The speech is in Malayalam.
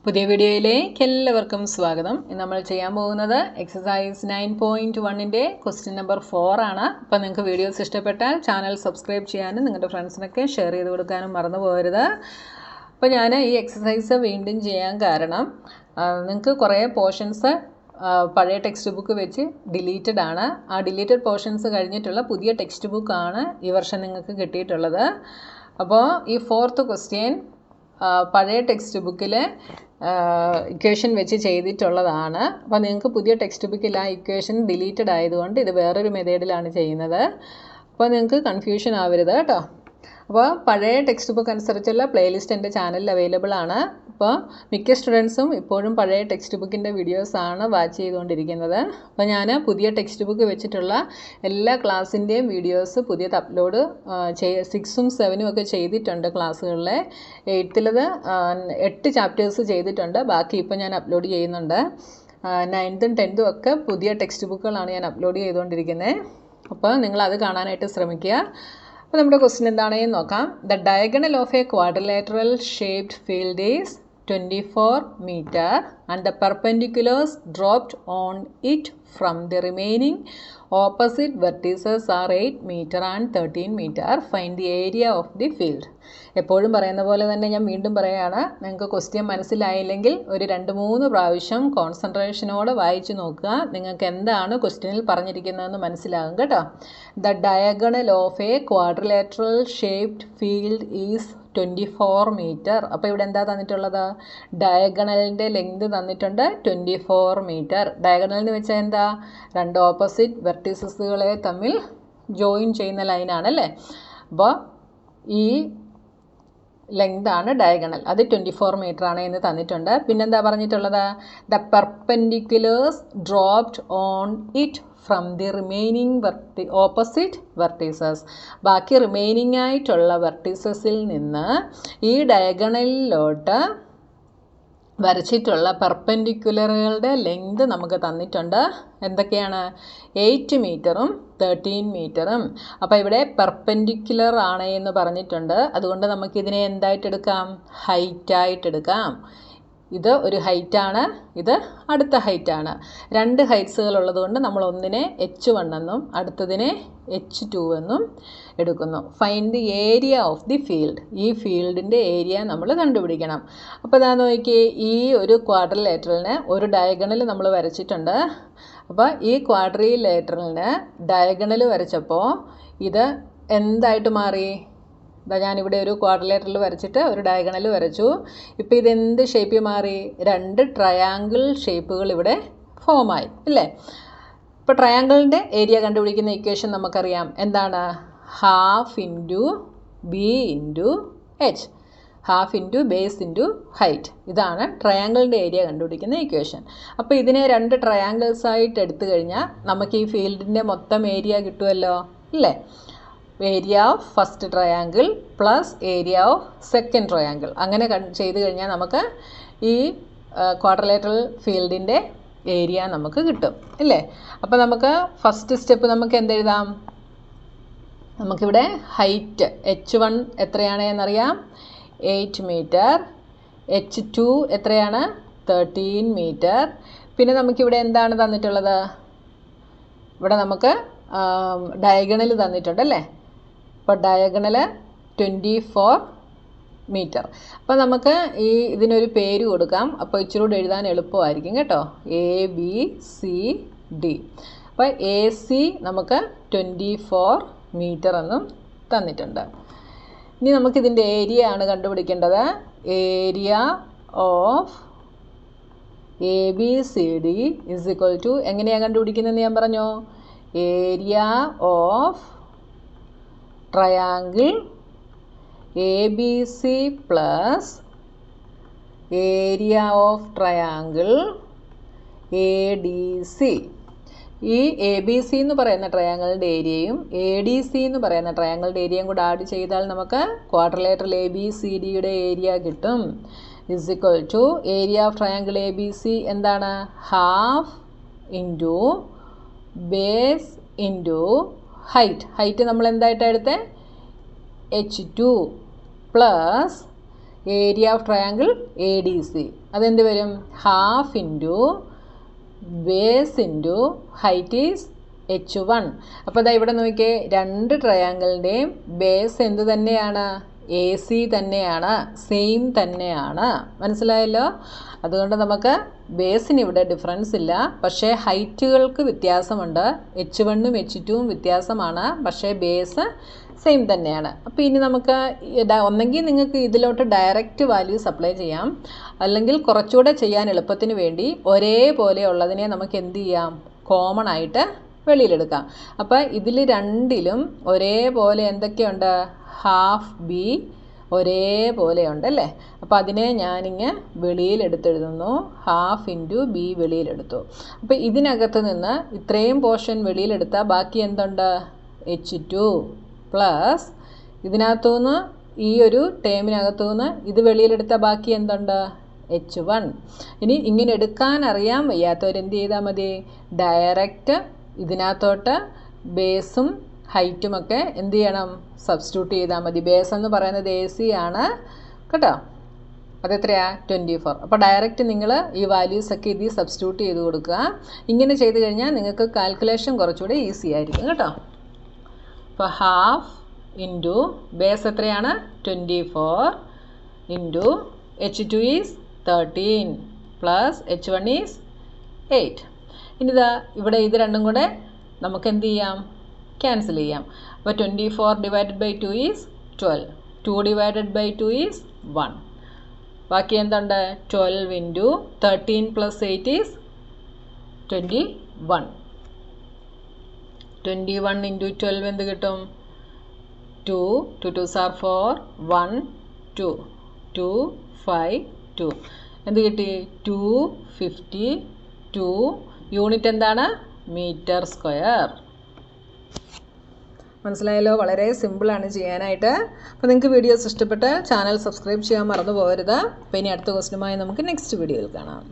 പുതിയ വീഡിയോയിലേക്ക് എല്ലാവർക്കും സ്വാഗതം. ഇന്ന് നമ്മൾ ചെയ്യാൻ പോകുന്നത് എക്സസൈസ് 9.1ന്റെ ക്വസ്റ്റ്യൻ നമ്പർ 4 ആണ്. അപ്പോൾ നിങ്ങൾക്ക് വീഡിയോസ് ഇഷ്ടപ്പെട്ടാൽ ചാനൽ സബ്സ്ക്രൈബ് ചെയ്യാനും നിങ്ങളുടെ ഫ്രണ്ട്സിനൊക്കെ ഷെയർ ചെയ്ത് കൊടുക്കാനും മറന്നു പോകരുത്. അപ്പോൾ ഞാൻ ഈ എക്സസൈസ് വീണ്ടും ചെയ്യാൻ കാരണം നിങ്ങൾക്ക് കുറേ പോർഷൻസ് പഴയ ടെക്സ്റ്റ് ബുക്ക് വെച്ച് ഡിലീറ്റഡ് ആണ്. ആ ഡിലീറ്റഡ് പോർഷൻസ് കഴിഞ്ഞിട്ടുള്ള പുതിയ ടെക്സ്റ്റ് ബുക്കാണ് ഈ വർഷം നിങ്ങൾക്ക് കിട്ടിയിട്ടുള്ളത്. അപ്പോൾ ഈ 4th ക്വസ്റ്റ്യൻ പഴയ ടെക്സ്റ്റ് ബുക്കിൽ ഇക്വേഷൻ വെച്ച് ചെയ്തിട്ടുള്ളതാണ്. അപ്പോൾ നിങ്ങൾക്ക് പുതിയ ടെക്സ്റ്റ് ബുക്കിൽ ആ ഇക്വേഷൻ ഡിലീറ്റഡ് ആയതുകൊണ്ട് ഇത് വേറൊരു മെത്തേഡിലാണ് ചെയ്യുന്നത്. അപ്പോൾ നിങ്ങൾക്ക് കൺഫ്യൂഷൻ ആവരുത് കേട്ടോ. അപ്പോൾ പഴയ ടെക്സ്റ്റ് ബുക്ക് അനുസരിച്ചുള്ള പ്ലേലിസ്റ്റ് എൻ്റെ ചാനലിൽ അവൈലബിൾ ആണ്. അപ്പോൾ മിക്ക സ്റ്റുഡൻസും ഇപ്പോഴും പഴയ ടെക്സ്റ്റ് ബുക്കിൻ്റെ വീഡിയോസാണ് വാച്ച് ചെയ്തുകൊണ്ടിരിക്കുന്നത്. അപ്പോൾ ഞാൻ പുതിയ ടെക്സ്റ്റ് ബുക്ക് വെച്ചിട്ടുള്ള എല്ലാ ക്ലാസ്സിൻ്റെയും വീഡിയോസ് പുതിയത് അപ്ലോഡ് 6ഉം 7ഉം ഒക്കെ ചെയ്തിട്ടുണ്ട്. ക്ലാസ്സുകളിലെ 8th 8 ചാപ്റ്റേഴ്സ് ചെയ്തിട്ടുണ്ട്. ബാക്കി ഇപ്പോൾ ഞാൻ അപ്ലോഡ് ചെയ്യുന്നുണ്ട്. 9th 10th ഒക്കെ പുതിയ ടെക്സ്റ്റ് ബുക്കുകളാണ് ഞാൻ അപ്ലോഡ് ചെയ്തുകൊണ്ടിരിക്കുന്നത്. അപ്പോൾ നിങ്ങളത് കാണാനായിട്ട് ശ്രമിക്കുക. അപ്പോൾ നമ്മുടെ ക്വസ്റ്റ്യൻ എന്താണെന്ന് നോക്കാം. The diagonal of A quadrilateral shaped field is 24 meter and the perpendiculars dropped on it from the remaining opposite vertices are 8 meter and 13 meter. Find the area of the field. എപ്പോഴും പറയുന്ന പോലെ തന്നെ ഞാൻ വീണ്ടും പറയുകയാണ്. നിങ്ങൾക്ക് ക്വസ്റ്റ്യൻ മനസ്സിലായില്ലെങ്കിൽ ഒരു 2-3 പ്രാവശ്യം കോൺസെൻട്രേഷനോടെ വായിച്ച് നോക്കുക. നിങ്ങൾക്ക് എന്താണ് ക്വസ്റ്റ്യനിൽ പറഞ്ഞിരിക്കുന്നതെന്ന് മനസ്സിലാകും കേട്ടോ. The diagonal of A quadrilateral shaped field is 24 meter. അപ്പോൾ ഇവിടെ എന്താ തന്നിട്ടുള്ളത്? ഡയഗണലിൻ്റെ ലെങ്ത് തന്നിട്ടുണ്ട് 24 meter. ഡയഗണൽ എന്ന് വെച്ചാൽ എന്താ? 2 ഓപ്പോസിറ്റ് വെർട്ടിസസുകളെ തമ്മിൽ ജോയിൻ ചെയ്യുന്ന ലൈനാണല്ലേ. അപ്പോൾ ഈ ലെങ്താണ് ഡയഗണൽ. അത് 24 meter ആണ് എന്ന് തന്നിട്ടുണ്ട്. പിന്നെന്താ പറഞ്ഞിട്ടുള്ളത്? The perpendiculars dropped on it from the remaining opposite vertices. ബാക്കി റിമൈനിങ് ആയിട്ടുള്ള വെർട്ടീസസിൽ നിന്ന് ഈ ഡയഗണലിലോട്ട് വരച്ചിട്ടുള്ള പെർപെൻഡിക്കുലറുകളുടെ ലെങ്ത് നമുക്ക് തന്നിട്ടുണ്ട്. എന്തൊക്കെയാണ്? 8 മീറ്ററും 13 മീറ്ററും. അപ്പോൾ ഇവിടെ പെർപെൻഡിക്കുലർ ആണ് എന്ന് പറഞ്ഞിട്ടുണ്ട്. അതുകൊണ്ട് നമുക്കിതിനെ എന്തായിട്ടെടുക്കാം? ഹൈറ്റായിട്ടെടുക്കാം. ഇത് ഒരു ഹൈറ്റാണ്, ഇത് അടുത്ത ഹൈറ്റാണ്. 2 ഹൈറ്റ്സുകൾ ഉള്ളതുകൊണ്ട് നമ്മൾ ഒന്നിനെ H1 എന്നും അടുത്തതിനെ H2 എന്നും എടുക്കുന്നു. Find the area of the field. ഈ ഫീൽഡിൻ്റെ ഏരിയ നമ്മൾ കണ്ടുപിടിക്കണം. അപ്പോൾ ഇതാ നോക്കിയേ, ഈ ഒരു ക്വാഡ്രിലേറ്ററലിന് ഒരു ഡയഗണൽ നമ്മൾ വരച്ചിട്ടുണ്ട്. അപ്പോൾ ഈ ക്വാഡ്രിലേറ്ററലിന് ഡയഗണൽ വരച്ചപ്പോൾ ഇത് എന്തായിട്ട് മാറി? ഞാനിവിടെ ഒരു ക്വാഡ്രിലേറ്ററൽ വരച്ചിട്ട് ഒരു ഡയഗണൽ വരച്ചു. ഇപ്പോൾ ഇതെന്ത് ഷേപ്പിൽ മാറി? 2 ട്രയാങ്കിൾ ഷേപ്പുകൾ ഇവിടെ ഫോമായി അല്ലേ. ഇപ്പോൾ ട്രയാങ്കിളിൻ്റെ ഏരിയ കണ്ടുപിടിക്കുന്ന ഇക്വേഷൻ നമുക്കറിയാം. എന്താണ്? Half into B into H. Half into base into height. ഇതാണ് ട്രയാങ്കിളിൻ്റെ ഏരിയ കണ്ടുപിടിക്കുന്ന ഇക്വേഷൻ. അപ്പോൾ ഇതിനെ 2 ട്രയാങ്കിൾസ് ആയിട്ട് എടുത്തു കഴിഞ്ഞാൽ നമുക്ക് ഈ ഫീൽഡിൻ്റെ മൊത്തം ഏരിയ കിട്ടുമല്ലോ ഇല്ലേ. Area of first triangle plus area of second triangle. അങ്ങനെ ചെയ്ത് കഴിഞ്ഞാൽ നമുക്ക് ഈ ക്വാഡ്രിലേറ്ററൽ ഫീൽഡിൻ്റെ ഏരിയ നമുക്ക് കിട്ടും ഇല്ലേ. അപ്പോൾ നമുക്ക് ഫസ്റ്റ് സ്റ്റെപ്പ് നമുക്ക് എന്തെഴുതാം? നമുക്കിവിടെ ഹൈറ്റ് H1 എത്രയാണ് എന്നറിയാം, 8 മീറ്റർ. H2 എത്രയാണ്? 13 മീറ്റർ. പിന്നെ നമുക്കിവിടെ എന്താണ് തന്നിട്ടുള്ളത്? ഇവിടെ നമുക്ക് ഡയഗണൽ തന്നിട്ടുണ്ടല്ലേ. അപ്പോൾ ഡയഗണൽ 24 മീറ്റർ. അപ്പോൾ നമുക്ക് ഇതിനൊരു പേര് കൊടുക്കാം. അപ്പോൾ ഇച്ചിരി കൂടെ എഴുതാൻ എളുപ്പമായിരിക്കും കേട്ടോ. ABCD. അപ്പോൾ AC നമുക്ക് 24 മീറ്റർ എന്നും തന്നിട്ടുണ്ട്. ഇനി നമുക്കിതിൻ്റെ ഏരിയ ആണ് കണ്ടുപിടിക്കേണ്ടത്. Area of ABCD is equal to എങ്ങനെയാണ് കണ്ടുപിടിക്കുന്നതെന്ന് ഞാൻ പറഞ്ഞു. Area of triangle ABC plus area of triangle ADC. ഈ ABC എന്ന് പറയുന്ന ട്രയാങ്കിളിൻ്റെ ഏരിയയും ADC എന്ന് പറയുന്ന ട്രയാങ്കിളിൻ്റെ ഏരിയയും കൂടെ ആഡ് ചെയ്താൽ നമുക്ക് ക്വാഡ്രിലേറ്ററൽ ABCDയുടെ ഏരിയ കിട്ടും. Is equal to area of triangle ABC എന്താണ്? Half into base into height. Height നമ്മൾ എന്തായിട്ടാണ് എടുത്തത്? H2 plus area of triangle ADC. അതെന്ത് വരും? Half into base into height is h1. അപ്പോൾ അതാ ഇവിടെ നോക്കിയേ, രണ്ട് ട്രയാങ്കിളിൻ്റെയും ബേസ് എന്ത് തന്നെയാണ്? AC തന്നെയാണ്, സെയിം തന്നെയാണ്. മനസ്സിലായല്ലോ? അതുകൊണ്ട് നമുക്ക് ബേസിന് ഇവിടെ ഡിഫറൻസ് ഇല്ല, പക്ഷേ ഹൈറ്റുകൾക്ക് വ്യത്യാസമുണ്ട്. h1ഉം h2ഉം വ്യത്യാസമാണ്, പക്ഷേ ബേസ് സെയിം തന്നെയാണ്. അപ്പോൾ ഇനി നമുക്ക് ഒന്നെങ്കിൽ നിങ്ങൾക്ക് ഇതിലോട്ട് ഡയറക്റ്റ് വാല്യൂസ് അപ്ലൈ ചെയ്യാം, അല്ലെങ്കിൽ കുറച്ചുകൂടെ ചെയ്യാൻ എളുപ്പത്തിന് വേണ്ടി ഒരേപോലെ ഉള്ളതിനെ നമുക്ക് എന്ത് ചെയ്യാം? കോമൺ ആയിട്ട് വെളിയിലെടുക്കാം. അപ്പോൾ ഇതിൽ രണ്ടിലും ഒരേപോലെ എന്തൊക്കെയുണ്ട്? ഹാഫ് ബി ഒരേപോലെ ഉണ്ടല്ലേ. അപ്പോൾ അതിനെ ഞാനിങ്ങ് വെളിയിലെടുത്തെഴുതുന്നു. ഹാഫ് ഇൻറ്റു ബി വെളിയിലെടുത്തു. അപ്പോൾ ഇതിനകത്ത് നിന്ന് ഇത്രയും പോർഷൻ വെളിയിലെടുത്താൽ ബാക്കി എന്തുണ്ട്? h2 പ്ലസ് ഇതിനകത്തുനിന്ന് ഈ ഒരു ടേമിനകത്തുനിന്ന് ഇത് വെളിയിലെടുത്താൽ ബാക്കി എന്തുണ്ട്? h1. ഇനി ഇങ്ങനെ എടുക്കാൻ അറിയാൻ വയ്യാത്തവരെന്ത് ചെയ്താൽ മതി? ഡയറക്റ്റ് ഇതിനകത്തോട്ട് ബേസും ഹൈറ്റുമൊക്കെ എന്ത് ചെയ്യണം? സബ്സ്റ്റിറ്റ്യൂട്ട് ചെയ്താൽ മതി. ബേസ് എന്ന് പറയുന്നത് AC ആണ് കേട്ടോ. അതെത്രയാ? 24. അപ്പോൾ ഡയറക്റ്റ് നിങ്ങൾ ഈ വാല്യൂസൊക്കെ ഇതിൽ സബ്സ്റ്റിറ്റ്യൂട്ട് ചെയ്ത് കൊടുക്കുക. ഇങ്ങനെ ചെയ്ത് കഴിഞ്ഞാൽ നിങ്ങൾക്ക് കാൽക്കുലേഷൻ കുറച്ചുകൂടി ഈസി ആയിരിക്കും കേട്ടോ. അപ്പോൾ ഹാഫ് ഇൻറ്റു ബേസ് എത്രയാണ്? 24 into h2 is 13 plus h1 is 8. ഇനി ഇതാ ഇവിടെ ഇത് രണ്ടും കൂടെ നമുക്ക് എന്ത് ചെയ്യാം? ക്യാൻസൽ ചെയ്യാം. അപ്പോൾ 24 divided by 2 is 12. 2 divided by 2 is 1. ബാക്കി എന്തുണ്ട്? 12 ഇൻറ്റു 13 പ്ലസ് 8 ഈസ് 21. 21 ഇൻറ്റു 12 എന്ത് കിട്ടും? 2. 2 2s are 4. 1 2 2 5 2 എന്ത് കിട്ടി? 252. യൂണിറ്റ് എന്താണ്? Metre square. മനസ്സിലായല്ലോ? വളരെ സിമ്പിളാണ് ചെയ്യാനായിട്ട്. അപ്പോൾ നിങ്ങൾക്ക് വീഡിയോസ് ഇഷ്ടപ്പെട്ടാൽ ചാനൽ സബ്സ്ക്രൈബ് ചെയ്യാൻ മറന്നു പോകരുത്. അപ്പോൾ ഇനി അടുത്ത ക്വസ്റ്റ്യനുമായി നമുക്ക് നെക്സ്റ്റ് വീഡിയോയിൽ കാണാം.